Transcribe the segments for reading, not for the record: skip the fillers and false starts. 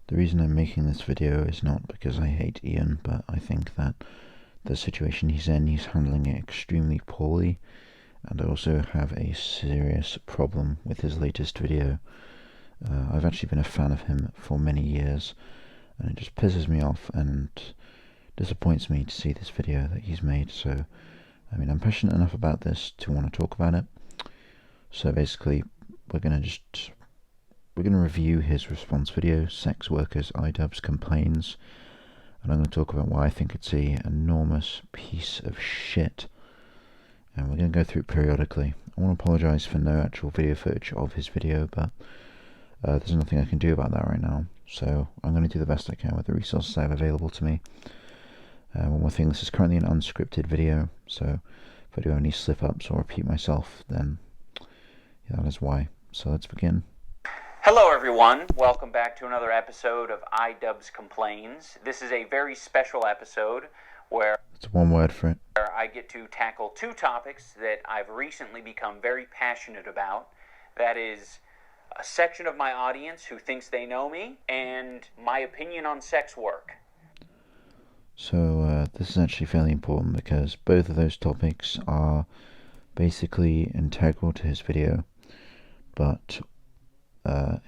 The reason I'm making this video is not because I hate Ian, but I think that the situation he's in, he's handling it extremely poorly, and I also have a serious problem with his latest video. I've actually been a fan of him for many years, and it just pisses me off and disappoints me to see this video that he's made. So, I mean, I'm passionate enough about this to want to talk about it. So basically, we're gonna review his response video, Sex Workers iDubbbz Complains, and I'm going to talk about why I think it's an enormous piece of shit, and we're going to go through it periodically. I want to apologise for no actual video footage of his video, but there's nothing I can do about that right now, so I'm going to do the best I can with the resources I have available to me. One more thing, this is currently an unscripted video, so if I do have any slip-ups or repeat myself, then yeah, that is why. So let's begin. Hello everyone, welcome back to another episode of iDubbbz Complains. This is a very special episode where it's one word for it. I get to tackle two topics that I've recently become very passionate about. That is a section of my audience who thinks they know me, and my opinion on sex work. So this is actually fairly important because both of those topics are basically integral to his video, but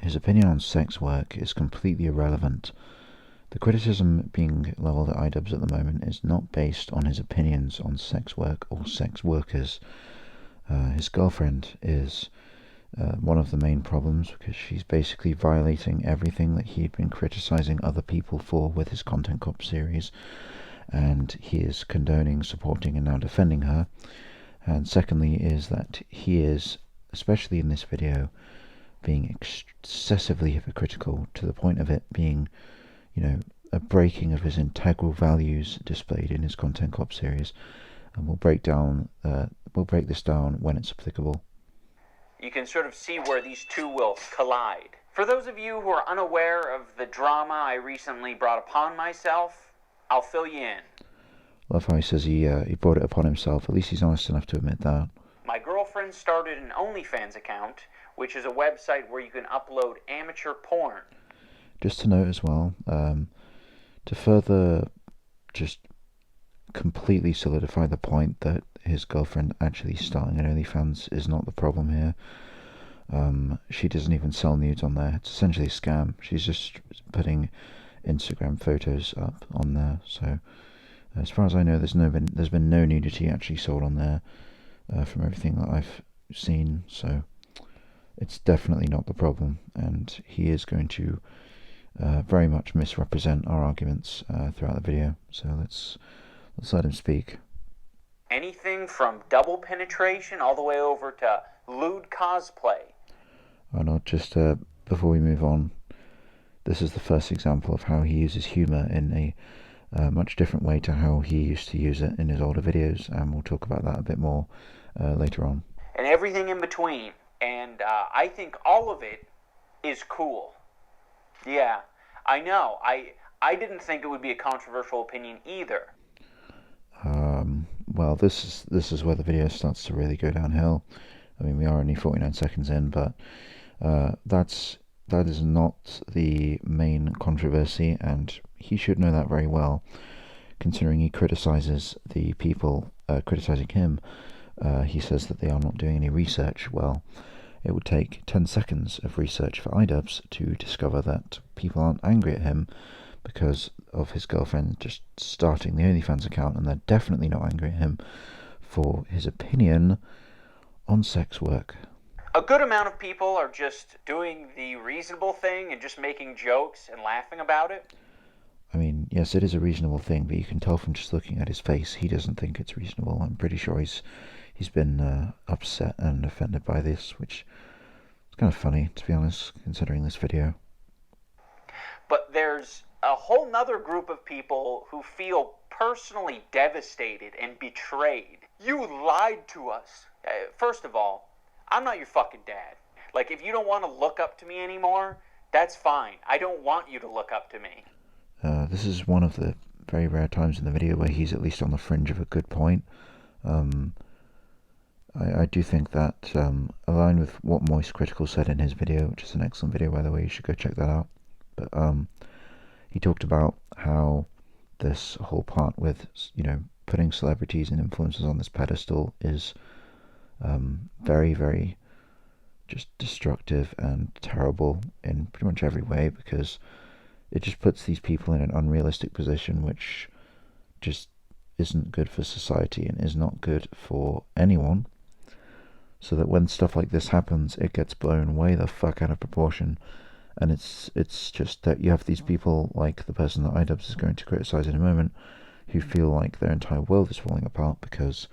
his opinion on sex work is completely irrelevant. The criticism being leveled at iDubbbz at the moment is not based on his opinions on sex work or sex workers. His girlfriend is one of the main problems because she's basically violating everything that he'd been criticizing other people for with his Content Cop series, and he is condoning, supporting, and now defending her. And secondly is that he is, especially in this video, being excessively hypocritical to the point of it being, a breaking of his integral values displayed in his Content Cop series. And we'll break this down when it's applicable. You can sort of see where these two will collide. For those of you who are unaware of the drama I recently brought upon myself, I'll fill you in. Love how he says he brought it upon himself. At least he's honest enough to admit that. My girlfriend started an OnlyFans account, which is a website where you can upload amateur porn. Just to note as well, to further just completely solidify the point that his girlfriend actually starting an OnlyFans is not the problem here. She doesn't even sell nudes on there. It's essentially a scam. She's just putting Instagram photos up on there. So as far as I know, there's been no nudity actually sold on there from everything that I've seen. So it's definitely not the problem, and he is going to very much misrepresent our arguments throughout the video. So let's let him speak. Anything from double penetration all the way over to lewd cosplay. Oh no, just before we move on, this is the first example of how he uses humour in a much different way to how he used to use it in his older videos, and we'll talk about that a bit more later on. And everything in between. And I think all of it is cool. Yeah, I know. I didn't think it would be a controversial opinion either. Well, this is where the video starts to really go downhill. I mean, we are only 49 seconds in, but that is not the main controversy, and he should know that very well, considering he criticizes the people criticizing him. He says that they are not doing any research. Well, it would take 10 seconds of research for iDubbbz to discover that people aren't angry at him because of his girlfriend just starting the OnlyFans account, and they're definitely not angry at him for his opinion on sex work. A good amount of people are just doing the reasonable thing and just making jokes and laughing about it. I mean, yes, it is a reasonable thing, but you can tell from just looking at his face, he doesn't think it's reasonable. I'm pretty sure he's been upset and offended by this, which is kind of funny, to be honest, considering this video. But there's a whole nother group of people who feel personally devastated and betrayed. You lied to us. First of all, I'm not your fucking dad. Like, if you don't want to look up to me anymore, that's fine. I don't want you to look up to me. This is one of the very rare times in the video where he's at least on the fringe of a good point. I do think that, aligned with what Moist Critical said in his video, which is an excellent video by the way, you should go check that out. But he talked about how this whole part with, putting celebrities and influencers on this pedestal is very, very just destructive and terrible in pretty much every way, because it just puts these people in an unrealistic position which just isn't good for society and is not good for anyone. So that when stuff like this happens, it gets blown way the fuck out of proportion. And it's just that you have these people like the person that iDubbbz is going to criticize in a moment, who feel like their entire world is falling apart because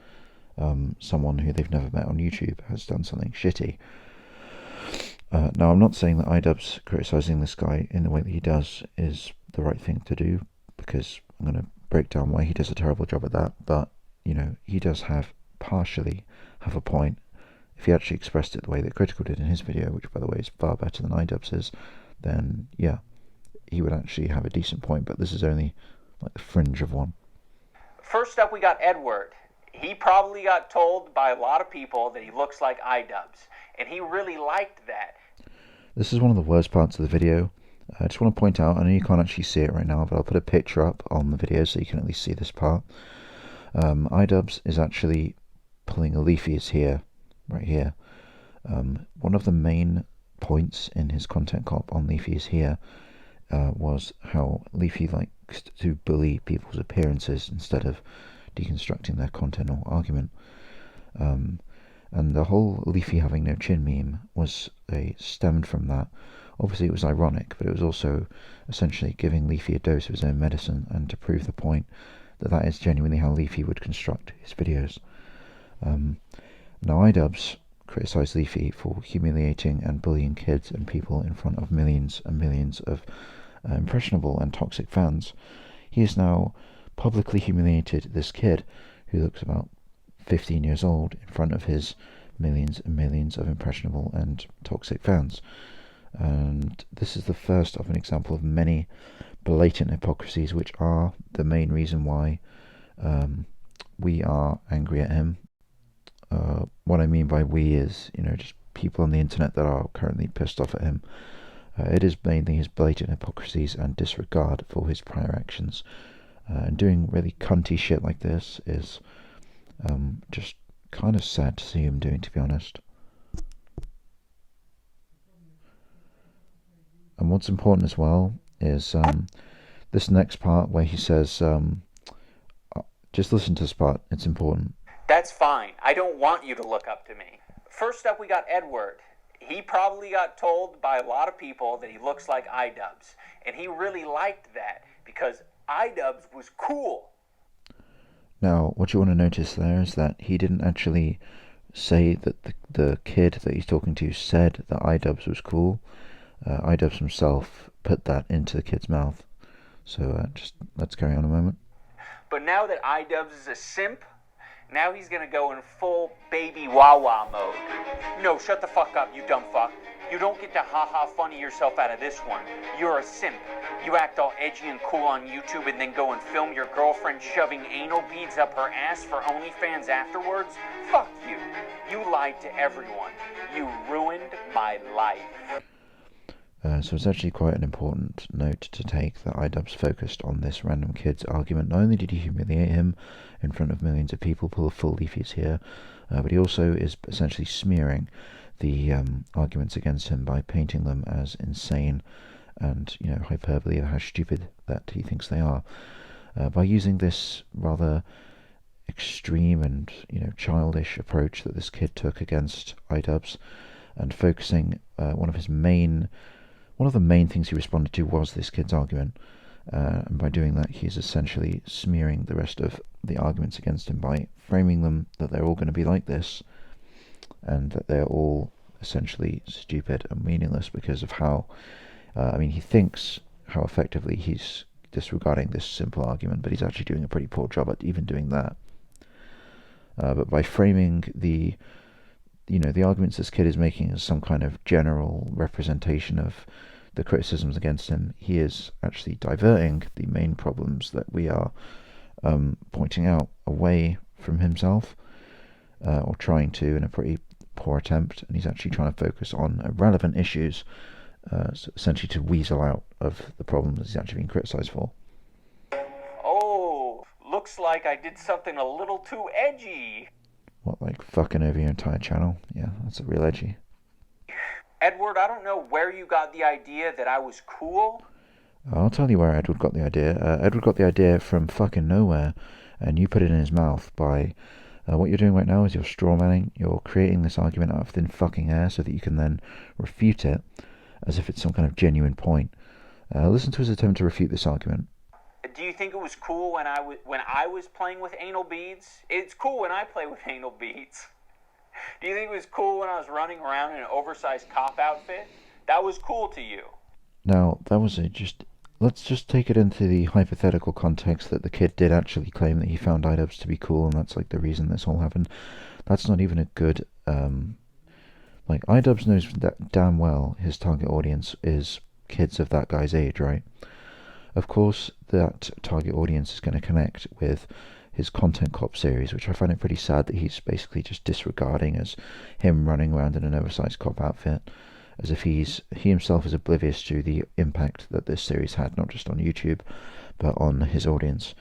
someone who they've never met on YouTube has done something shitty. Now, I'm not saying that iDubbbz criticizing this guy in the way that he does is the right thing to do, because I'm going to break down why he does a terrible job at that. But he does partially have a point. If he actually expressed it the way that Critical did in his video, which by the way is far better than iDubbbz's, then yeah, he would actually have a decent point. But this is only like the fringe of one. First up, we got Edward. He probably got told by a lot of people that he looks like iDubbbz, and he really liked that. This is one of the worst parts of the video. I just want to point out, I know you can't actually see it right now, but I'll put a picture up on the video so you can at least see this part. iDubbbz is actually pulling a Leafy's here, right here. One of the main points in his content cop on Leafy's here was how Leafy likes to bully people's appearances instead of deconstructing their content or argument. And the whole Leafy having no chin meme was stemmed from that. Obviously it was ironic, but it was also essentially giving Leafy a dose of his own medicine, and to prove the point that is genuinely how Leafy would construct his videos. Now iDubbbz criticised Leafy for humiliating and bullying kids and people in front of millions and millions of impressionable and toxic fans. He has now publicly humiliated this kid, who looks about 15 years old, in front of his millions and millions of impressionable and toxic fans. And this is the first of an example of many blatant hypocrisies, which are the main reason why we are angry at him. What I mean by we is, just people on the internet that are currently pissed off at him. It is mainly his blatant hypocrisies and disregard for his prior actions. And doing really cunty shit like this is just kind of sad to see him doing, to be honest. And what's important as well is this next part where he says, just listen to this part, it's important. That's fine. I don't want you to look up to me. First up, we got Edward. He probably got told by a lot of people that he looks like iDubbbz, and he really liked that because iDubbbz was cool. Now, what you want to notice there is that he didn't actually say that the kid that he's talking to said that iDubbbz was cool. iDubbbz himself put that into the kid's mouth. So just let's carry on a moment. But now that iDubbbz is a simp, now he's gonna go in full baby wah-wah mode. No, shut the fuck up, you dumb fuck. You don't get to ha-ha funny yourself out of this one. You're a simp. You act all edgy and cool on YouTube and then go and film your girlfriend shoving anal beads up her ass for OnlyFans afterwards? Fuck you. You lied to everyone. You ruined my life. So it's actually quite an important note to take that iDubbbz focused on this random kid's argument. Not only did he humiliate him in front of millions of people, pull a full Leafy's here, but he also is essentially smearing the arguments against him by painting them as insane and hyperbole of how stupid that he thinks they are. By using this rather extreme and childish approach that this kid took against iDubbbz, and focusing one of the main things he responded to was this kid's argument, and by doing that he's essentially smearing the rest of the arguments against him by framing them that they're all going to be like this, and that they're all essentially stupid and meaningless because of how he thinks how effectively he's disregarding this simple argument, but he's actually doing a pretty poor job at even doing that. But by framing the arguments this kid is making as some kind of general representation of the criticisms against him, he is actually diverting the main problems that we are pointing out away from himself, or trying to, in a pretty poor attempt, and he's actually trying to focus on relevant issues essentially to weasel out of the problem that he's actually being criticised for. Oh, looks like I did something a little too edgy. What, like fucking over your entire channel? Yeah, that's a real edgy. Edward, I don't know where you got the idea that I was cool. I'll tell you where Edward got the idea. Edward got the idea from fucking nowhere, and you put it in his mouth by... what you're doing right now is you're strawmanning. You're creating this argument out of thin fucking air so that you can then refute it as if it's some kind of genuine point. Listen to his attempt to refute this argument. Do you think it was cool when I was playing with anal beads? It's cool when I play with anal beads. Do you think it was cool when I was running around in an oversized cop outfit? That was cool to you. Now, that was let's just take it into the hypothetical context that the kid did actually claim that he found iDubbbz to be cool, and that's like the reason this all happened. That's not even a good... like, iDubbbz knows that damn well his target audience is kids of that guy's age, right? Of course, that target audience is going to connect with his Content Cop series, which I find it pretty sad that he's basically just disregarding as him running around in an oversized cop outfit, as if he himself is oblivious to the impact that this series had, not just on YouTube, but on his audience.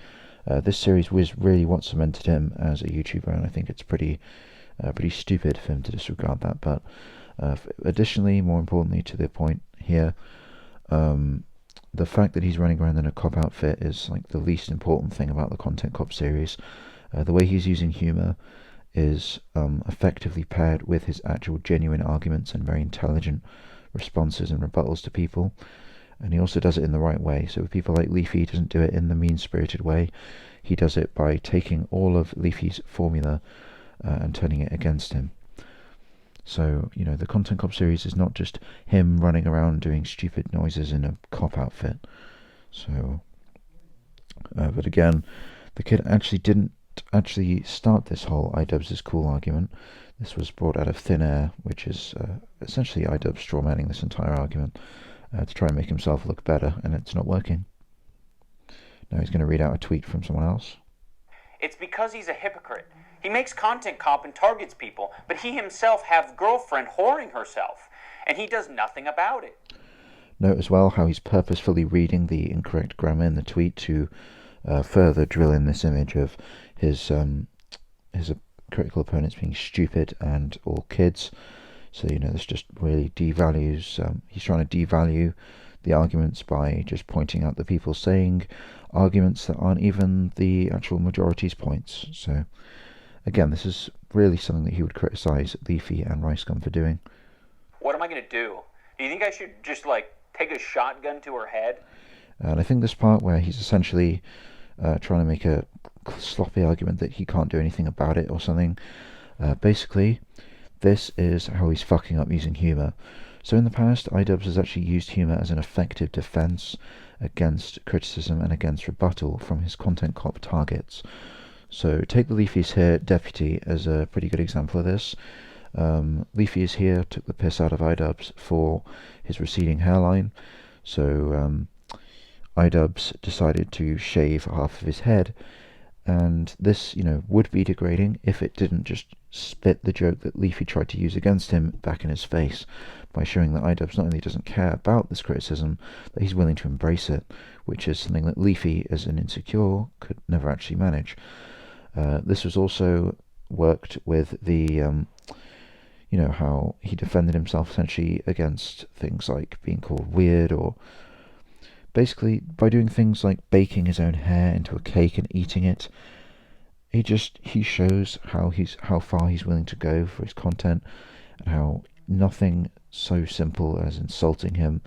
This series was really what cemented him as a YouTuber, and I think it's pretty stupid for him to disregard that. But additionally, more importantly to the point here, the fact that he's running around in a cop outfit is like the least important thing about the Content Cop series. The way he's using humour is effectively paired with his actual genuine arguments and very intelligent responses and rebuttals to people. And he also does it in the right way. So with people like Leafy, he doesn't do it in the mean-spirited way. He does it by taking all of Leafy's formula and turning it against him. So, you know, the Content Cop series is not just him running around doing stupid noises in a cop outfit. So, but again, the kid actually didn't start this whole iDubbbz is cool argument. This was brought out of thin air, which is essentially iDubbbz strawmanning this entire argument to try and make himself look better, and it's not working. Now he's going to read out a tweet from someone else. It's because he's a hypocrite. He makes Content Cop and targets people, but he himself has girlfriend whoring herself, and he does nothing about it. Note as well how he's purposefully reading the incorrect grammar in the tweet to further drill in this image of his critical opponents being stupid and all kids. So, you know, this just really devalues... he's trying to devalue the arguments by just pointing out the people saying arguments that aren't even the actual majority's points. So... again, this is really something that he would criticise Leafy and Ricegum for doing. What am I going to do? Do you think I should just, like, take a shotgun to her head? And I think this part where he's essentially trying to make a sloppy argument that he can't do anything about it or something. Basically, this is how he's fucking up using humour. So in the past, iDubbbz has actually used humour as an effective defence against criticism and against rebuttal from his Content Cop targets. So take the Leafy's here deputy as a pretty good example of this. Leafy is here, took the piss out of iDubbbz for his receding hairline. So iDubbbz decided to shave half of his head, and this, you know, would be degrading if it didn't just spit the joke that Leafy tried to use against him back in his face by showing that iDubbbz not only doesn't care about this criticism, that he's willing to embrace it, which is something that Leafy, as an insecure, could never actually manage. This was also worked with the, you know, how he defended himself essentially against things like being called weird, or basically by doing things like baking his own hair into a cake and eating it. He shows how far he's willing to go for his content, and how nothing so simple as insulting him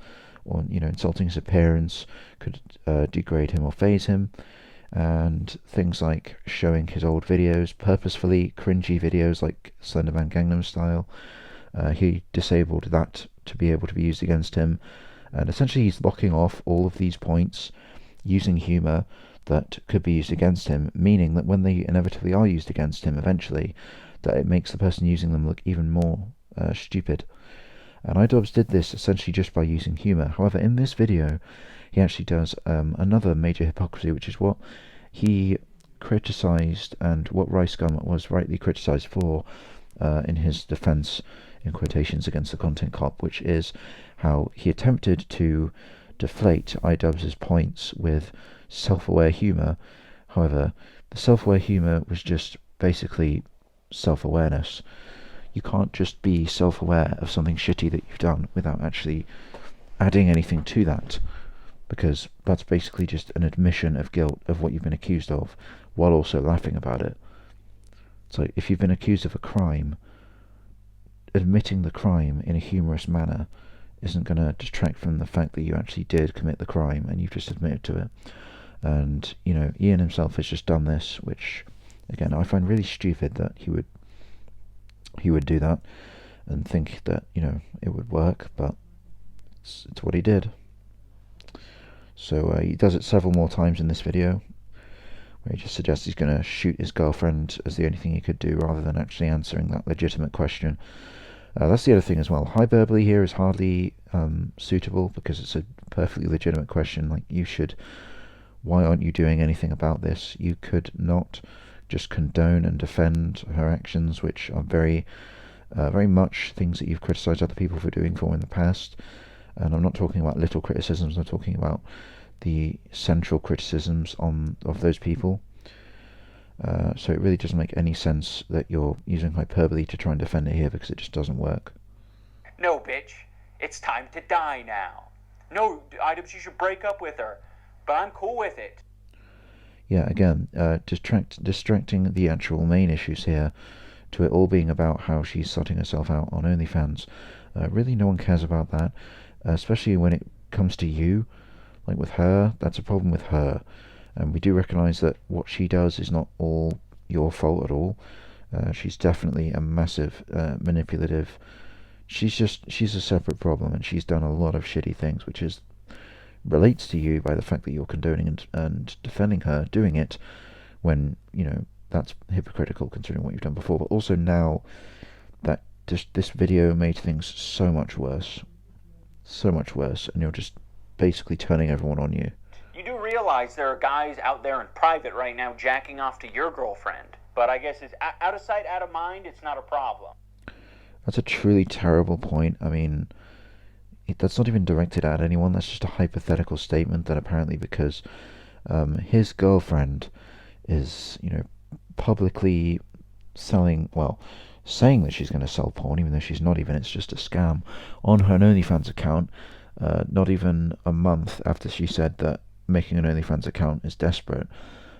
or, you know, insulting his appearance could degrade him or faze him. And things like showing his old videos, purposefully cringy videos like Slenderman Gangnam Style, he disabled that to be able to be used against him, and essentially he's locking off all of these points using humour that could be used against him, meaning that when they inevitably are used against him eventually, that it makes the person using them look even more stupid. And iDubbbz did this essentially just by using humour. However, in this video he actually does another major hypocrisy, which is what he criticised and what Ricegum was rightly criticised for in his defence, in quotations, against the Content Cop, which is how he attempted to deflate iDubbbz's points with self-aware humour. However, the self-aware humour was just basically self-awareness. You can't just be self-aware of something shitty that you've done without actually adding anything to that, because that's basically just an admission of guilt of what you've been accused of, while also laughing about it. So if you've been accused of a crime, admitting the crime in a humorous manner isn't going to detract from the fact that you actually did commit the crime and you've just admitted to it. And, you know, Ian himself has just done this, which, again, I find really stupid that he would do that and think that, you know, it would work, but it's what he did. So he does it several more times in this video, where he just suggests he's going to shoot his girlfriend as the only thing he could do, rather than actually answering that legitimate question. That's the other thing as well. Hyperbole here is hardly suitable, because it's a perfectly legitimate question. Like, why aren't you doing anything about this? You could not just condone and defend her actions, which are very much things that you've criticised other people for doing in the past. And I'm not talking about little criticisms, I'm talking about the central criticisms of those people. So it really doesn't make any sense that you're using hyperbole to try and defend it here, because it just doesn't work. No, bitch. It's time to die now. No, iDubbbz, you should break up with her. But I'm cool with it. Yeah, again, distracting the actual main issues here to it all being about how she's sorting herself out on OnlyFans. Really, no one cares about that, especially when it comes to you. Like with her, that's a problem with her. And we do recognise that what she does is not all your fault at all. She's definitely a massive manipulative. She's a separate problem, and she's done a lot of shitty things, which relates to you by the fact that you're condoning and defending her doing it, when, you know, that's hypocritical considering what you've done before. But also now that this video made things so much worse, and you're just basically turning everyone on you. You do realize there are guys out there in private right now jacking off to your girlfriend, but I guess it's out of sight, out of mind. It's not a problem. That's a truly terrible point. I mean, that's not even directed at anyone. That's just a hypothetical statement that apparently because his girlfriend is, you know, publicly saying that she's going to sell porn, even though she's not even. It's just a scam on her OnlyFans account. Not even a month after she said that making an OnlyFans account is desperate,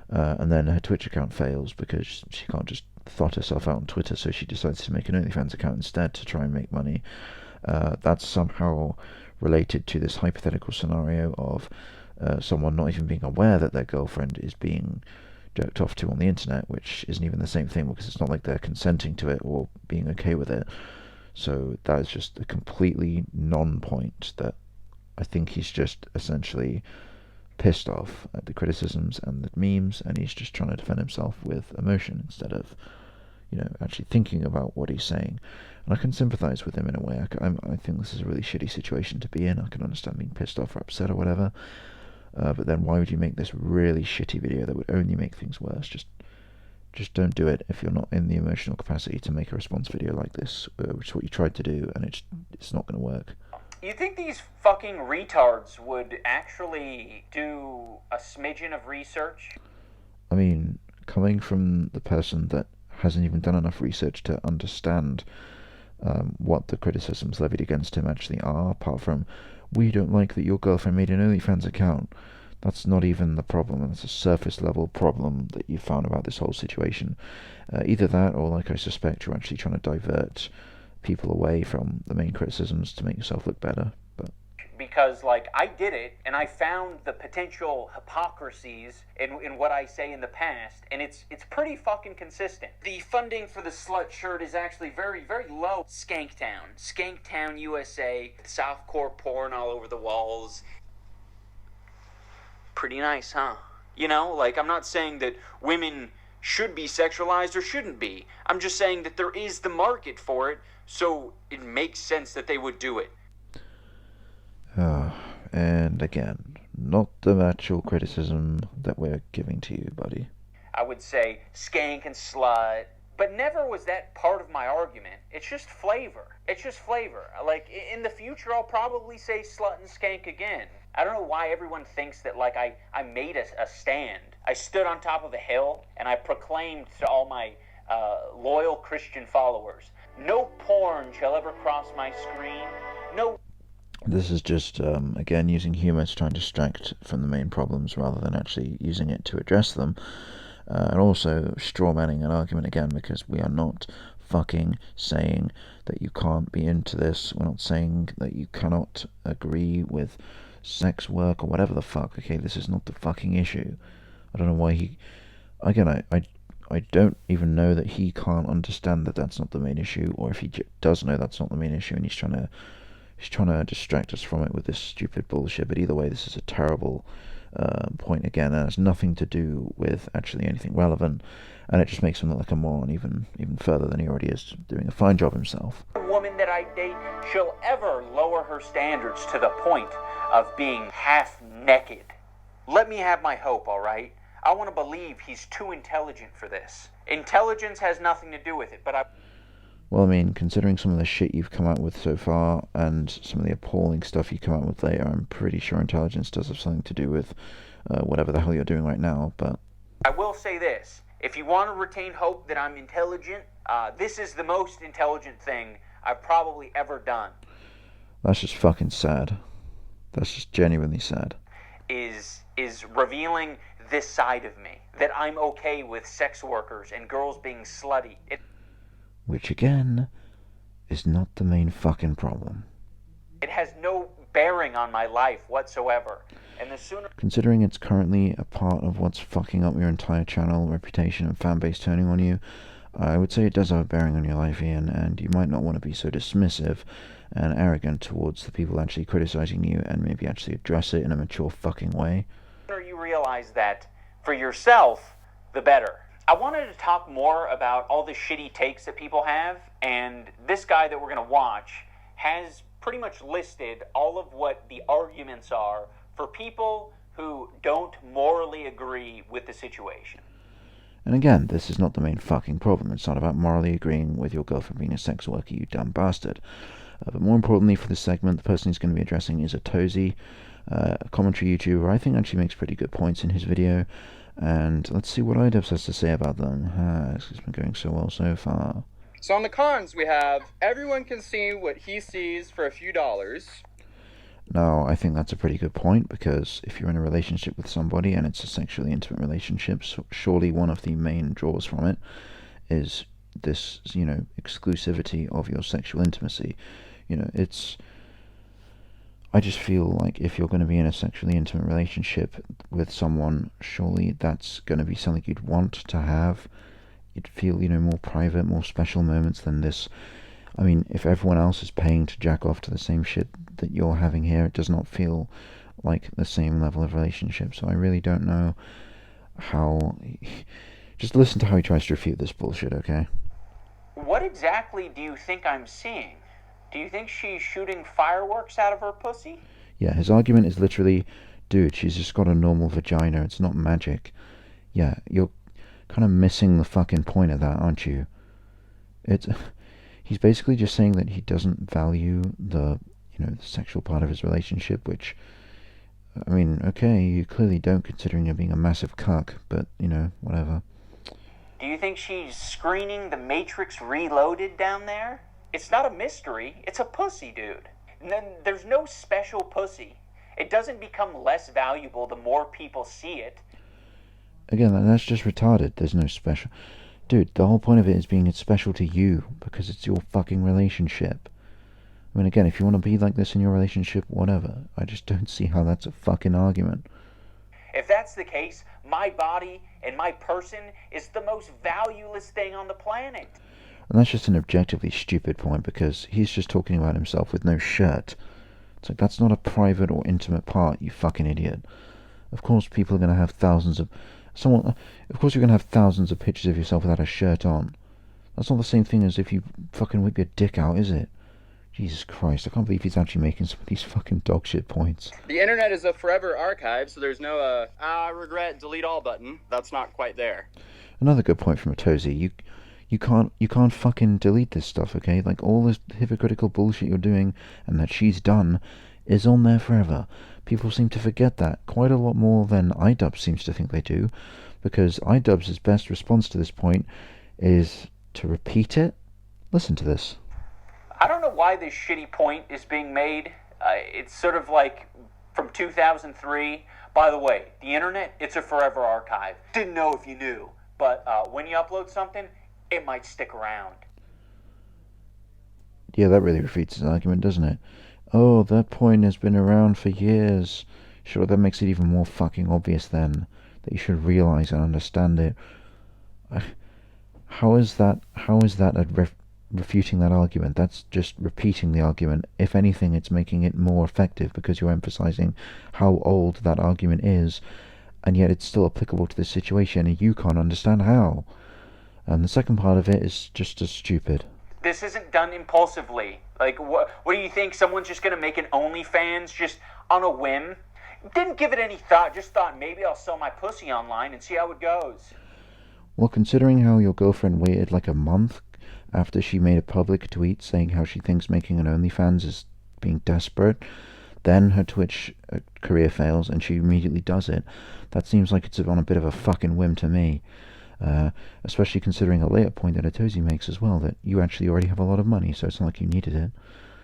and then her Twitch account fails because she can't just thought herself out on Twitter, so she decides to make an OnlyFans account instead to try and make money. That's somehow related to this hypothetical scenario of someone not even being aware that their girlfriend is being jerked off to on the internet, which isn't even the same thing, because it's not like they're consenting to it or being okay with it. So that is just a completely non-point that I think he's just essentially pissed off at the criticisms and the memes, and he's just trying to defend himself with emotion instead of, you know, actually thinking about what he's saying. And I can sympathise with him in a way. I think this is a really shitty situation to be in. I can understand being pissed off or upset or whatever. But then why would you make this really shitty video that would only make things worse? Just don't do it if you're not in the emotional capacity to make a response video like this, which is what you tried to do, and it's not going to work. You think these fucking retards would actually do a smidgen of research? I mean, coming from the person that hasn't even done enough research to understand what the criticisms levied against him actually are, apart from, we don't like that your girlfriend made an OnlyFans account. That's not even the problem, and it's a surface level problem that you found about this whole situation. Either that, or like I suspect, you're actually trying to divert people away from the main criticisms to make yourself look better. But because, like, I did it, and I found the potential hypocrisies in what I say in the past, and it's pretty fucking consistent. The funding for the slut shirt is actually very, very low. Skanktown, USA, softcore porn all over the walls. Pretty nice, huh? You know, like, I'm not saying that women should be sexualized or shouldn't be. I'm just saying that there is the market for it, so it makes sense that they would do it. And again, not the actual criticism that we're giving to you, buddy. I would say skank and slut, But never was that part of my argument. It's just flavor. It's just flavor. Like, in the future, I'll probably say slut and skank again. I don't know why everyone thinks that, like, I made a stand. I stood on top of a hill, and I proclaimed to all my loyal Christian followers, no porn shall ever cross my screen. No. This is just, again, using humour to try and distract from the main problems rather than actually using it to address them. And also strawmanning an argument again, because we are not fucking saying that you can't be into this. We're not saying that you cannot agree with sex work or whatever the fuck. Okay, this is not the fucking issue. I don't know why he... Again, I don't even know that he can't understand that that's not the main issue, or if he does know that's not the main issue and he's trying to distract us from it with this stupid bullshit. But either way, this is a terrible point again, and it has nothing to do with actually anything relevant, and it just makes him look like a moron even further than he already is, doing a fine job himself. No woman that I date shall ever lower her standards to the point of being half naked. Let me have my hope, all right? I want to believe he's too intelligent for this. Intelligence has nothing to do with it, but Well, I mean, considering some of the shit you've come out with so far and some of the appalling stuff you come out with later, I'm pretty sure intelligence does have something to do with whatever the hell you're doing right now, but... I will say this. If you want to retain hope that I'm intelligent, this is the most intelligent thing I've probably ever done. That's just fucking sad. That's just genuinely sad. Is revealing this side of me. That I'm okay with sex workers and girls being slutty. Which, again, is not the main fucking problem. It has no bearing on my life whatsoever. And the sooner... Considering it's currently a part of what's fucking up your entire channel, reputation, and fanbase turning on you, I would say it does have a bearing on your life, Ian, and you might not want to be so dismissive and arrogant towards the people actually criticizing you, and maybe actually address it in a mature fucking way. The sooner you realize that for yourself, the better. I wanted to talk more about all the shitty takes that people have, and this guy that we're going to watch has pretty much listed all of what the arguments are for people who don't morally agree with the situation. And again, this is not the main fucking problem. It's not about morally agreeing with your girlfriend being a sex worker, you dumb bastard. But more importantly for this segment, the person he's going to be addressing is iDubbbz, a commentary YouTuber I think actually makes pretty good points in his video. And let's see what iDubbbz has to say about them. This has been going so well so far. So on the cons, we have everyone can see what he sees for a few dollars. Now, I think that's a pretty good point, because if you're in a relationship with somebody and it's a sexually intimate relationship, so surely one of the main draws from it is this, exclusivity of your sexual intimacy. I just feel like if you're going to be in a sexually intimate relationship with someone, surely that's going to be something you'd want to have. You'd feel, more private, more special moments than this. I mean, if everyone else is paying to jack off to the same shit that you're having here, it does not feel like the same level of relationship. So I really don't know how... Just listen to how he tries to refute this bullshit, okay? What exactly do you think I'm seeing? Do you think she's shooting fireworks out of her pussy? Yeah, his argument is literally, dude, she's just got a normal vagina, it's not magic. Yeah, you're kind of missing the fucking point of that, aren't you? He's basically just saying that he doesn't value the sexual part of his relationship, which, I mean, okay, you clearly don't, considering you're being a massive cuck, but, whatever. Do you think she's screening The Matrix Reloaded down there? It's not a mystery, it's a pussy, dude. And then there's no special pussy. It doesn't become less valuable the more people see it. Again, that's just retarded. There's no special... Dude, the whole point of it is being it's special to you, because it's your fucking relationship. I mean, again, if you want to be like this in your relationship, whatever. I just don't see how that's a fucking argument. If that's the case, my body and my person is the most valueless thing on the planet. And that's just an objectively stupid point, because he's just talking about himself with no shirt. It's like, that's not a private or intimate part, you fucking idiot. Of course people are going to have thousands of... Of course you're going to have thousands of pictures of yourself without a shirt on. That's not the same thing as if you fucking whip your dick out, is it? Jesus Christ, I can't believe he's actually making some of these fucking dogshit points. The internet is a forever archive, so there's no, regret, delete all button. That's not quite there. Another good point from iDubbbz. You can't fucking delete this stuff, okay? Like, all this hypocritical bullshit you're doing and that she's done is on there forever. People seem to forget that quite a lot more than iDubbbz seems to think they do, because iDubbbz's best response to this point is to repeat it. Listen to this. I don't know why this shitty point is being made. It's sort of like from 2003. By the way, the internet, it's a forever archive. Didn't know if you knew. But when you upload something, it might stick around. Yeah, that really refutes his argument, doesn't it? Oh, that point has been around for years. Sure, that makes it even more fucking obvious then, that you should realize and understand it. How is that refuting that argument? That's just repeating the argument. If anything, it's making it more effective because you're emphasizing how old that argument is, and yet it's still applicable to this situation, and you can't understand how. And the second part of it is just as stupid. This isn't done impulsively. Like, what do you think? Someone's just going to make an OnlyFans just on a whim? Didn't give it any thought. Just thought maybe I'll sell my pussy online and see how it goes. Well, considering how your girlfriend waited like a month after she made a public tweet saying how she thinks making an OnlyFans is being desperate, then her Twitch career fails and she immediately does it, that seems like it's on a bit of a fucking whim to me. Especially considering a later point that Atozy makes as well, that you actually already have a lot of money, so it's not like you needed it.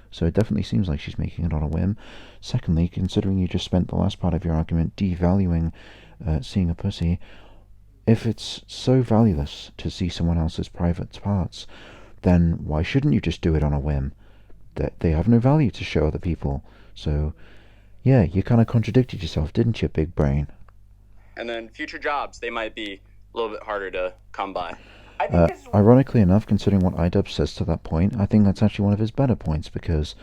So it definitely seems like she's making it on a whim. Secondly, considering you just spent the last part of your argument devaluing seeing a pussy, if it's so valueless to see someone else's private parts, then why shouldn't you just do it on a whim? That they have no value to show other people. So, yeah, you kind of contradicted yourself, didn't you, big brain? And then future jobs, they might be a little bit harder to come by. Ironically enough, considering what iDubbbz says to that point, I think that's actually one of his better points, because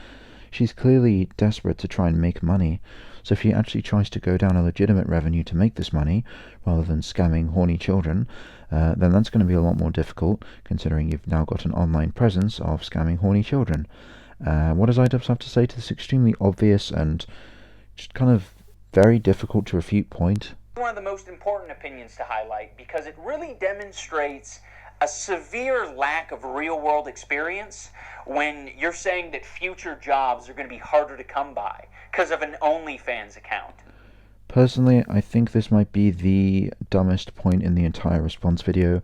she's clearly desperate to try and make money. So if she actually tries to go down a legitimate revenue to make this money, rather than scamming horny children, then that's going to be a lot more difficult, considering you've now got an online presence of scamming horny children. What does iDubbbz have to say to this extremely obvious and just kind of very difficult to refute point? One of the most important opinions to highlight, because it really demonstrates a severe lack of real-world experience when you're saying that future jobs are going to be harder to come by because of an OnlyFans account. Personally, I think this might be the dumbest point in the entire response video.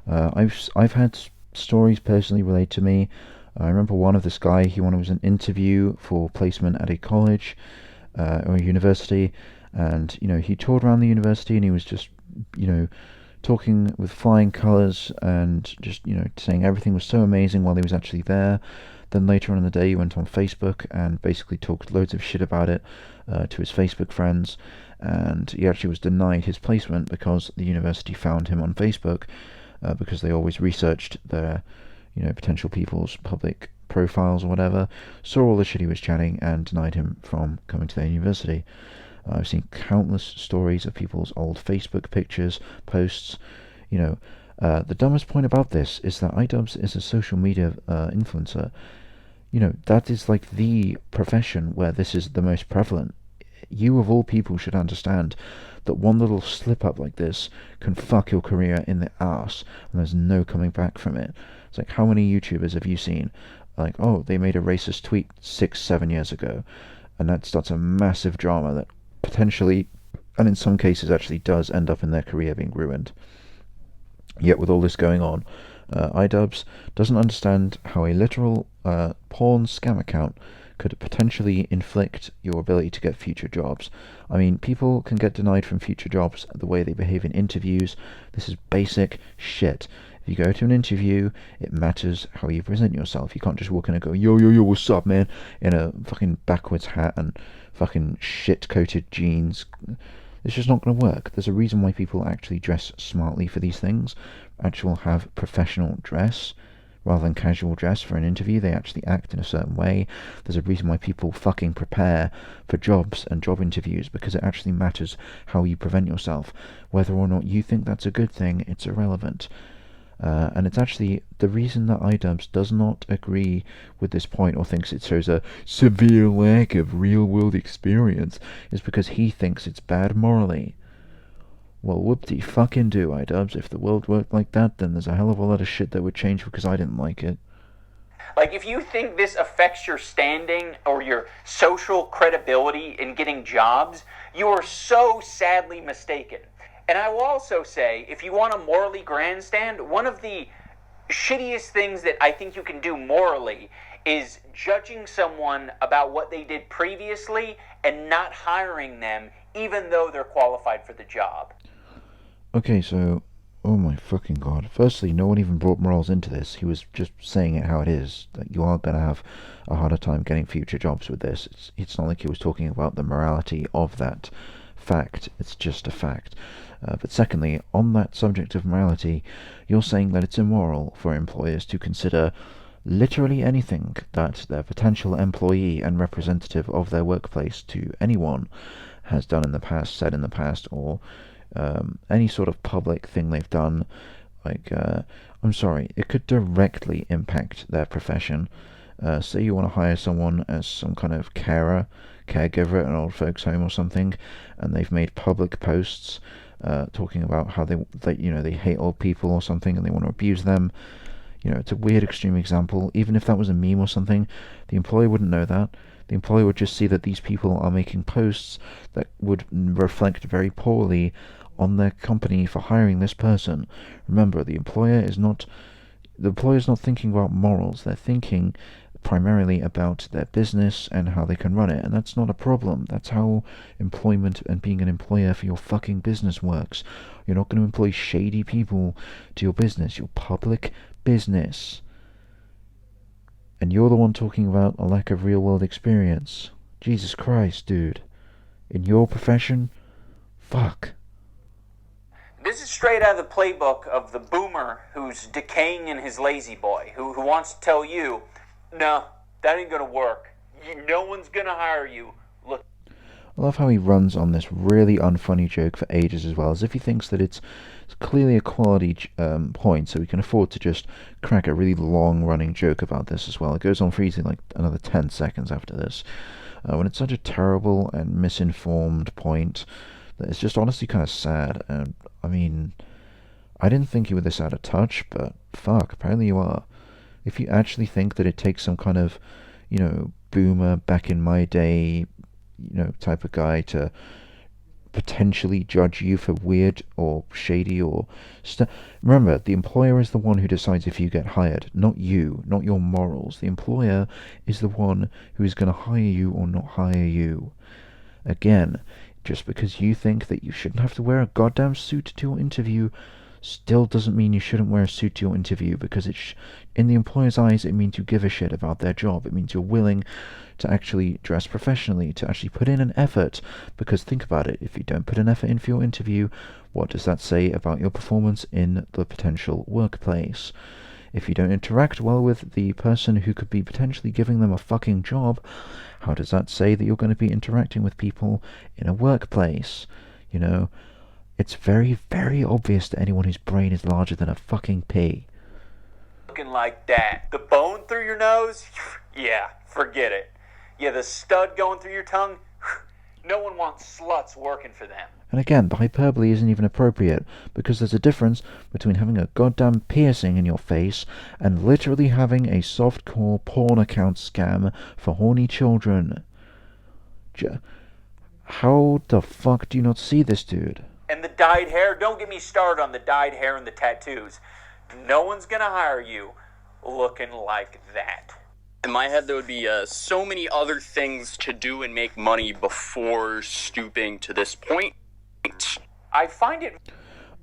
I've had stories personally related to me. I remember one of this guy. He was an interview for placement at a college or a university, and he toured around the university and he was just talking with flying colours and just saying everything was so amazing while he was actually there. Then later on in the day he went on Facebook and basically talked loads of shit about it to his Facebook friends, and he actually was denied his placement because the university found him on Facebook because they always researched their potential people's public profiles or whatever, saw all the shit he was chatting and denied him from coming to their university. I've seen countless stories of people's old Facebook pictures, posts. The dumbest point about this is that iDubbbz is a social media influencer. That is like the profession where this is the most prevalent. You of all people should understand that one little slip up like this can fuck your career in the ass, and there's no coming back from it. It's like, how many YouTubers have you seen? Like, oh, they made a racist tweet 6-7 years ago, and that starts a massive drama that potentially, and in some cases actually does end up in their career being ruined. Yet with all this going on, iDubbbz doesn't understand how a literal porn scam account could potentially inflict your ability to get future jobs. I mean, people can get denied from future jobs the way they behave in interviews. This is basic shit. If you go to an interview, it matters how you present yourself. You can't just walk in and go, yo, yo, yo, what's up, man, in a fucking backwards hat and fucking shit-coated jeans. It's just not going to work. There's a reason why people actually dress smartly for these things, actually have professional dress rather than casual dress for an interview. They actually act in a certain way. There's a reason why people fucking prepare for jobs and job interviews, because it actually matters how you present yourself. Whether or not you think that's a good thing, it's irrelevant. And it's actually the reason that iDubbbz does not agree with this point or thinks it shows a severe lack of real-world experience is because he thinks it's bad morally. Well, whoop-de-fucking-do, iDubbbz. If the world worked like that, then there's a hell of a lot of shit that would change because I didn't like it. Like, if you think this affects your standing or your social credibility in getting jobs, you are so sadly mistaken. And I will also say, if you want to morally grandstand, one of the shittiest things that I think you can do morally is judging someone about what they did previously and not hiring them even though they're qualified for the job. Okay, so, oh my fucking god. Firstly, no one even brought morals into this. He was just saying it how it is. That you are going to have a harder time getting future jobs with this. It's not like he was talking about the morality of that fact. It's just a fact. But secondly, on that subject of morality, you're saying that it's immoral for employers to consider literally anything that their potential employee and representative of their workplace to anyone has done in the past, said in the past, or any sort of public thing they've done. Like, I'm sorry, it could directly impact their profession. Say you want to hire someone as some kind of caregiver at an old folks home or something, and they've made public posts talking about how they hate old people or something and they want to abuse them. It's a weird extreme example. Even if that was a meme or something, the employer wouldn't know that. The employer would just see that these people are making posts that would reflect very poorly on their company for hiring this person. Remember, the employer is not thinking about morals. They're thinking primarily about their business and how they can run it, and that's not a problem. That's how employment and being an employer for your fucking business works. You're not going to employ shady people to your business, your public business. And you're the one talking about a lack of real-world experience. Jesus Christ, dude. In your profession? Fuck. This is straight out of the playbook of the boomer who's decaying in his lazy boy, who wants to tell you, no, that ain't gonna work. No one's gonna hire you. Look. I love how he runs on this really unfunny joke for ages as well, as if he thinks that it's clearly a quality point, so we can afford to just crack a really long-running joke about this as well. It goes on for easily like another 10 seconds after this, when it's such a terrible and misinformed point that it's just honestly kind of sad. And I mean, I didn't think you were this out of touch, but fuck, apparently you are. If you actually think that it takes some kind of, boomer back in my day, type of guy to potentially judge you for weird or shady or remember, the employer is the one who decides if you get hired, not you, not your morals. The employer is the one who is going to hire you or not hire you. Again, just because you think that you shouldn't have to wear a goddamn suit to your interview still doesn't mean you shouldn't wear a suit to your interview, because in the employer's eyes, it means you give a shit about their job. It means you're willing to actually dress professionally, to actually put in an effort. Because think about it, if you don't put an effort in for your interview, what does that say about your performance in the potential workplace? If you don't interact well with the person who could be potentially giving them a fucking job, how does that say that you're going to be interacting with people in a workplace? It's very, very obvious to anyone whose brain is larger than a fucking pea. Looking like that. The bone through your nose? Yeah, forget it. Yeah, the stud going through your tongue? No one wants sluts working for them. And again, the hyperbole isn't even appropriate, because there's a difference between having a goddamn piercing in your face and literally having a softcore porn account scam for horny children. How the fuck do you not see this, dude? And the dyed hair? Don't get me started on the dyed hair and the tattoos. No one's gonna hire you looking like that. In my head, there would be so many other things to do and make money before stooping to this point. I find it...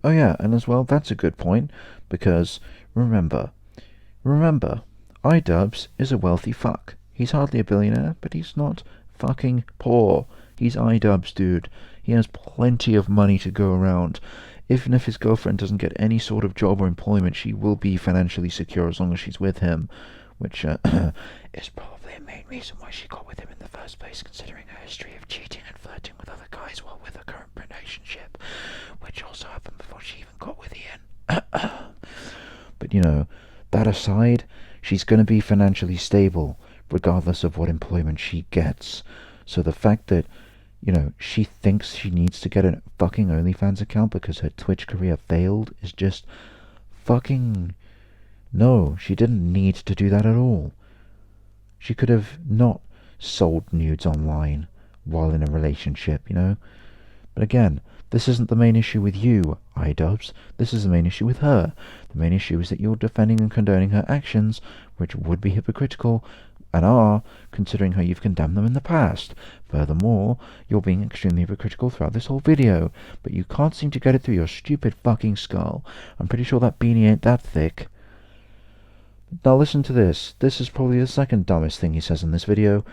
Oh yeah, and as well, that's a good point, because remember, iDubbbz is a wealthy fuck. He's hardly a billionaire, but he's not fucking poor. He's iDubbbz, dude. He has plenty of money to go around. Even if his girlfriend doesn't get any sort of job or employment, she will be financially secure as long as she's with him, which is probably a main reason why she got with him in the first place, considering her history of cheating and flirting with other guys while with her current relationship, which also happened before she even got with Ian. But that aside, she's going to be financially stable regardless of what employment she gets. So the fact that you know, she thinks she needs to get a fucking OnlyFans account because her Twitch career failed is just fucking... No, she didn't need to do that at all. She could have not sold nudes online while in a relationship, you know? But again, this isn't the main issue with you, iDubbbz. This is the main issue with her. The main issue is that you're defending and condoning her actions, which would be hypocritical, and are, considering how you've condemned them in the past. Furthermore, you're being extremely hypocritical throughout this whole video, but you can't seem to get it through your stupid fucking skull. I'm pretty sure that beanie ain't that thick. Now listen to this. This is probably the second dumbest thing he says in this video,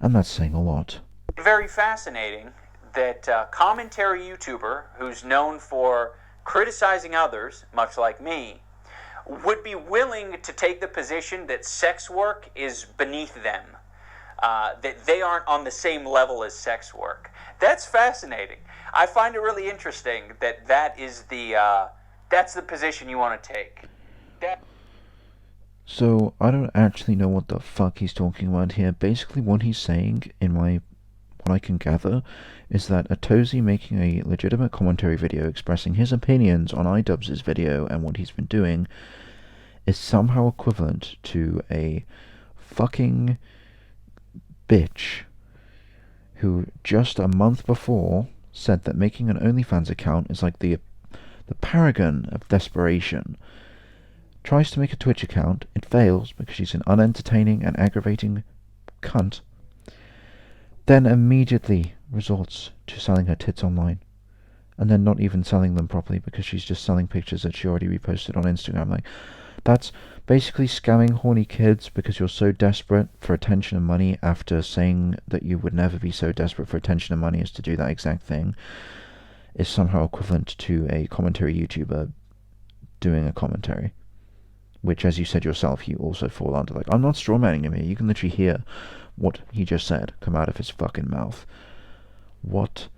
and that's saying a lot. Very fascinating that a commentary YouTuber who's known for criticizing others, much like me, would be willing to take the position that sex work is beneath them, that they aren't on the same level as sex work. That's fascinating. I find it really interesting that that's the position you want to take. So, I don't actually know what the fuck he's talking about here. Basically, what he's saying, what I can gather, is that a Tozy making a legitimate commentary video expressing his opinions on iDubbbz's video and what he's been doing is somehow equivalent to a fucking bitch who just a month before said that making an OnlyFans account is like the paragon of desperation. Tries to make a Twitch account, it fails because she's an unentertaining and aggravating cunt, then immediately resorts to selling her tits online, and then not even selling them properly because she's just selling pictures that she already reposted on Instagram. Like, that's basically scamming horny kids because you're so desperate for attention and money after saying that you would never be so desperate for attention and money as to do that exact thing, is somehow equivalent to a commentary YouTuber doing a commentary. Which, as you said yourself, you also fall under. Like, I'm not strawmanning him here. You can literally hear what he just said come out of his fucking mouth. What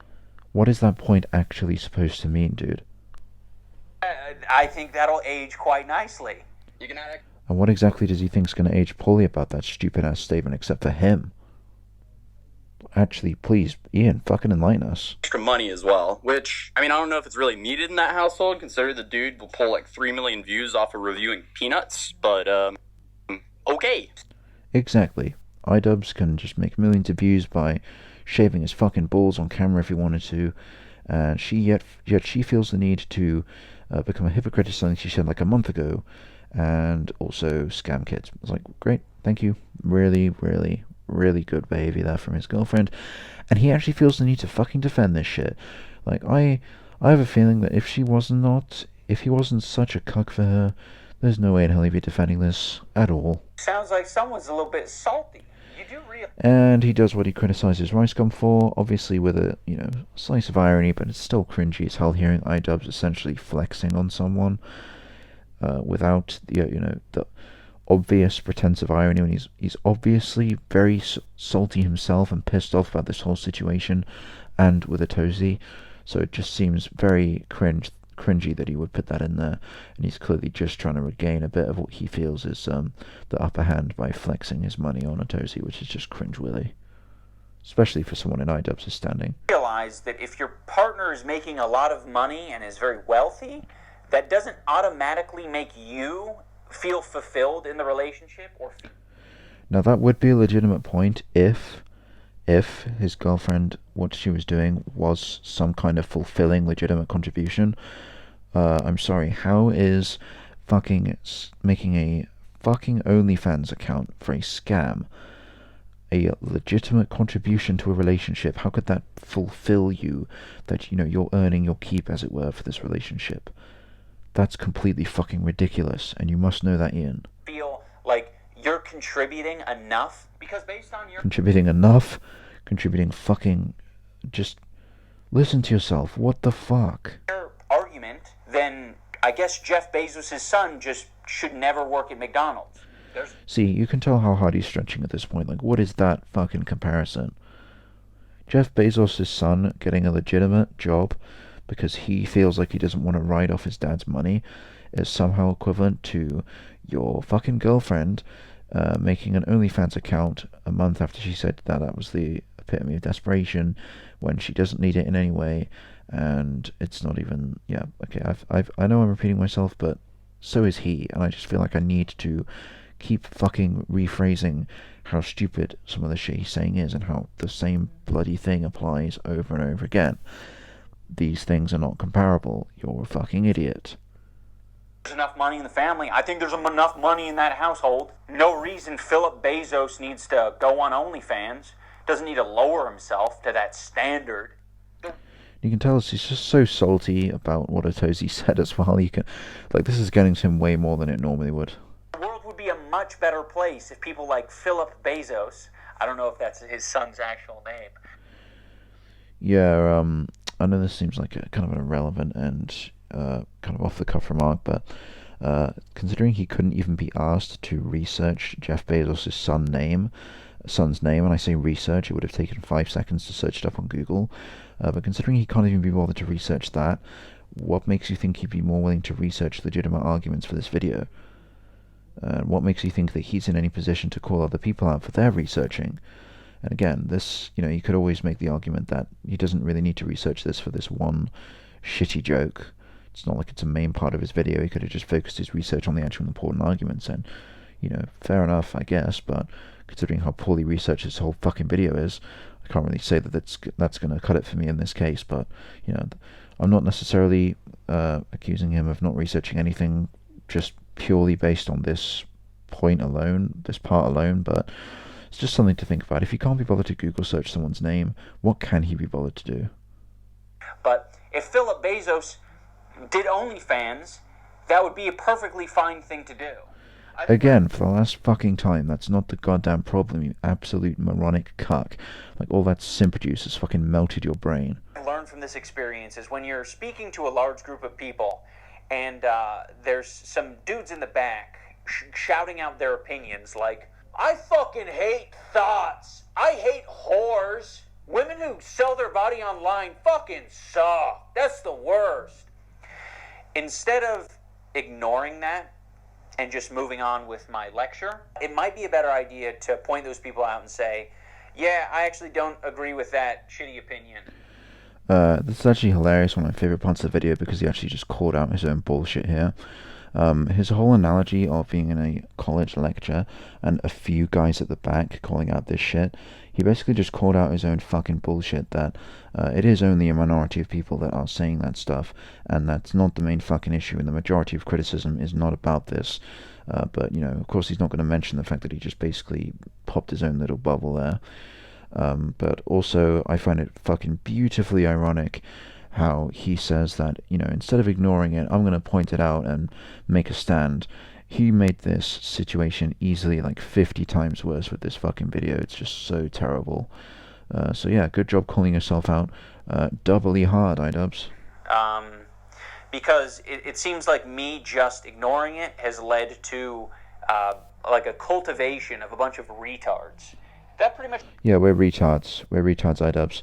is that point actually supposed to mean, dude? I think that'll age quite nicely. And what exactly does he think's going to age poorly about that stupid-ass statement, except for him? Actually, please, Ian, fucking enlighten us. Extra money as well, which, I mean, I don't know if it's really needed in that household, considering the dude will pull like 3 million views off of reviewing peanuts, but, okay. Exactly. iDubbbz can just make millions of views by shaving his fucking balls on camera if he wanted to, and yet she feels the need to become a hypocrite of something she said like a month ago, and also scam kids. It's like, great, thank you. Really, really, really good behavior there from his girlfriend, and he actually feels the need to fucking defend this shit. Like, I have a feeling that if he wasn't such a cuck for her, there's no way in hell he'd be defending this at all. Sounds like someone's a little bit salty. You do realize. And he does what he criticizes Rice Gum for, obviously with a, slice of irony, but it's still cringy as hell hearing iDubbbz essentially flexing on someone without the obvious pretensive irony when he's obviously very salty himself and pissed off about this whole situation, and with a Tozy, so it just seems very cringy that he would put that in there, and he's clearly just trying to regain a bit of what he feels is the upper hand by flexing his money on a Tozy, which is just cringeworthy, especially for someone in iDubbbz's standing. Realize that if your partner is making a lot of money and is very wealthy, that doesn't automatically make you feel fulfilled in the relationship. Now that would be a legitimate point if his girlfriend, what she was doing was some kind of fulfilling legitimate contribution. I'm sorry, how is fucking making a fucking OnlyFans account for a scam a legitimate contribution to a relationship? How could that fulfill you, that you're earning your keep, as it were, for this relationship? That's completely fucking ridiculous, and you must know that, Ian. Feel like you're contributing enough, because based on your contributing fucking, just listen to yourself. What the fuck? Argument, then I guess Jeff Bezos' son just should never work at McDonald's. See, you can tell how hard he's stretching at this point. Like, what is that fucking comparison? Jeff Bezos' son getting a legitimate job because he feels like he doesn't want to write off his dad's money is somehow equivalent to your fucking girlfriend making an OnlyFans account a month after she said that was the epitome of desperation when she doesn't need it in any way, and it's not even, yeah, okay, I know I'm repeating myself, but so is he, and I just feel like I need to keep fucking rephrasing how stupid some of the shit he's saying is, and how the same bloody thing applies over and over again. These things are not comparable. You're a fucking idiot. There's enough money in the family. I think there's enough money in that household. No reason Philip Bezos needs to go on OnlyFans. Doesn't need to lower himself to that standard. You can tell he's just so salty about what Otozi said as well. You can, like, this is getting to him way more than it normally would. The world would be a much better place if people like Philip Bezos, I don't know if that's his son's actual name. Yeah, I know this seems like a kind of an irrelevant and kind of off-the-cuff remark, but considering he couldn't even be asked to research Jeff Bezos' son's name, and I say research, it would have taken 5 seconds to search it up on Google, but considering he can't even be bothered to research that, what makes you think he'd be more willing to research legitimate arguments for this video? What makes you think that he's in any position to call other people out for their researching? And again, this, you could always make the argument that he doesn't really need to research this for this one shitty joke. It's not like it's a main part of his video. He could have just focused his research on the actual important arguments, and, fair enough, I guess, but considering how poorly researched this whole fucking video is, I can't really say that that's going to cut it for me in this case, but, I'm not necessarily accusing him of not researching anything just purely based on this point alone, this part alone, but it's just something to think about. If he can't be bothered to Google search someone's name, what can he be bothered to do? But if Philip Bezos did OnlyFans, that would be a perfectly fine thing to do. Again, for the last fucking time, that's not the goddamn problem, you absolute moronic cuck. Like, all that simp juice has fucking melted your brain. Learn from this experience is when you're speaking to a large group of people, and there's some dudes in the back shouting out their opinions like, I fucking hate thoughts. I hate whores. Women who sell their body online fucking suck. That's the worst. Instead of ignoring that and just moving on with my lecture, it might be a better idea to point those people out and say, yeah, I actually don't agree with that shitty opinion. This is actually hilarious, one of my favorite parts of the video, because he actually just called out his own bullshit here. His whole analogy of being in a college lecture and a few guys at the back calling out this shit, he basically just called out his own fucking bullshit, that it is only a minority of people that are saying that stuff, and that's not the main fucking issue, and the majority of criticism is not about this. But, of course he's not going to mention the fact that he just basically popped his own little bubble there. But also, I find it fucking beautifully ironic how he says that, instead of ignoring it, I'm going to point it out and make a stand. He made this situation easily like 50 times worse with this fucking video. It's just so terrible. So yeah, good job calling yourself out. Doubly hard, iDubbbz. Because it seems like me just ignoring it has led to like a cultivation of a bunch of retards. That pretty much... Yeah, we're retards. We're retards, iDubbbz.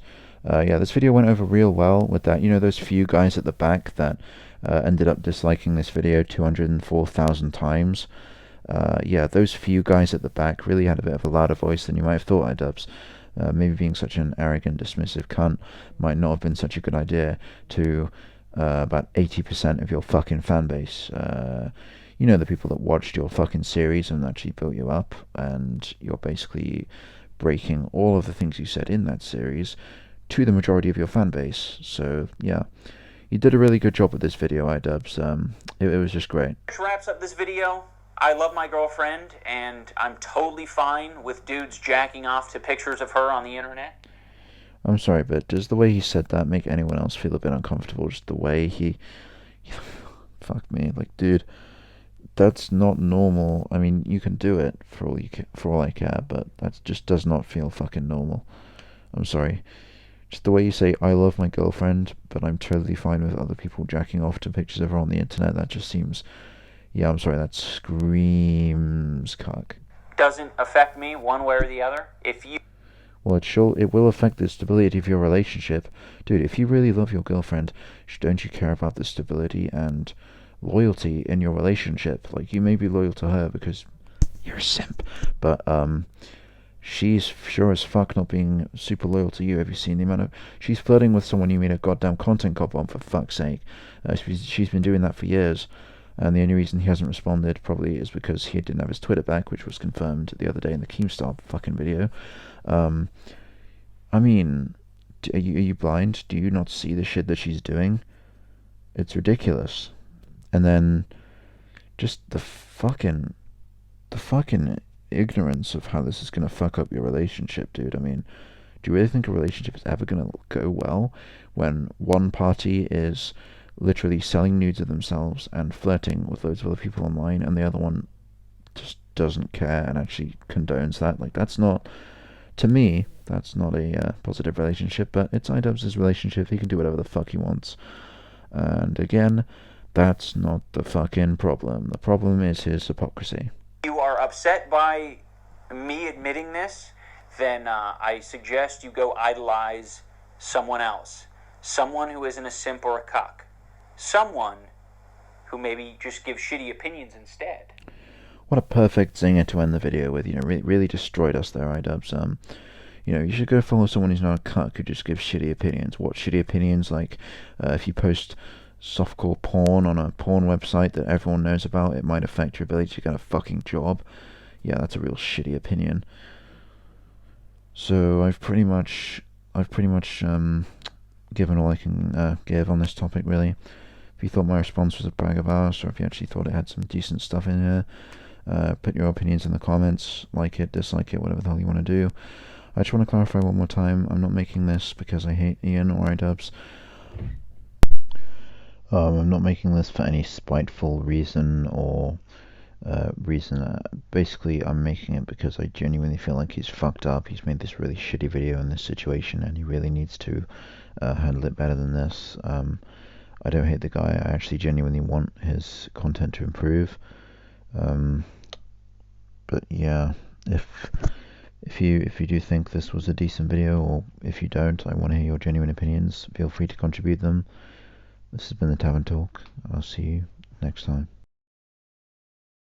Yeah, this video went over real well with that. Those few guys at the back that ended up disliking this video 204,000 times. Yeah, those few guys at the back really had a bit of a louder voice than you might have thought, iDubbbz. Maybe being such an arrogant, dismissive cunt might not have been such a good idea to about 80% of your fucking fan base. The people that watched your fucking series and actually built you up, and you're basically breaking all of the things you said in that series to the majority of your fan base. So yeah, you did a really good job with this video, iDubbbz. It was just great. Which wraps up this video. I love my girlfriend, and I'm totally fine with dudes jacking off to pictures of her on the internet. I'm sorry, but does the way he said that make anyone else feel a bit uncomfortable? Just the way he fuck me, like, dude, that's not normal. I mean, you can do it for all I care, but that just does not feel fucking normal. I'm sorry. Just the way you say, I love my girlfriend, but I'm totally fine with other people jacking off to pictures of her on the internet, that just seems... Yeah, I'm sorry, that screams cock. Doesn't affect me one way or the other. If you... Well, it will affect the stability of your relationship. Dude, if you really love your girlfriend, don't you care about the stability and loyalty in your relationship? Like, you may be loyal to her because you're a simp, but she's sure as fuck not being super loyal to you. Have you seen the amount of... She's flirting with someone you made a goddamn content cop on, for fuck's sake. She's been doing that for years. And the only reason he hasn't responded probably is because he didn't have his Twitter back, which was confirmed the other day in the Keemstar fucking video. I mean, are you blind? Do you not see the shit that she's doing? It's ridiculous. And then just the fucking ignorance of how this is going to fuck up your relationship, dude. I mean, do you really think a relationship is ever going to go well when one party is literally selling nudes of themselves and flirting with loads of other people online, and the other one just doesn't care and actually condones that? Like, that's not, to me, that's not a positive relationship. But it's iDubbbz' relationship. He can do whatever the fuck he wants. And again, that's not the fucking problem. The problem is his hypocrisy. You are upset by me admitting this, then I suggest you go idolize someone else. Someone who isn't a simp or a cuck. Someone who maybe just gives shitty opinions instead. What a perfect zinger to end the video with. You know, really destroyed us there, iDubbbz. You know, you should go follow someone who's not a cuck who just gives shitty opinions. What shitty opinions? Like, if you post softcore porn on a porn website that everyone knows about, it might affect your ability to get a fucking job. Yeah, that's a real shitty opinion. So I've pretty much given all I can give on this topic, really. If you thought my response was a brag of ours, or if you actually thought it had some decent stuff in here, put your opinions in the comments. Like it, dislike it, whatever the hell you want to do. I just want to clarify one more time, I'm not making this because I hate Ian or iDubbbz. I'm not making this for any spiteful reason or basically, I'm making it because I genuinely feel like he's fucked up. He's made this really shitty video in this situation, and he really needs to handle it better than this. I don't hate the guy. I actually genuinely want his content to improve. But yeah, if you do think this was a decent video, or if you don't, I want to hear your genuine opinions. Feel free to contribute them. This has been the Tavern Talk. I'll see you next time.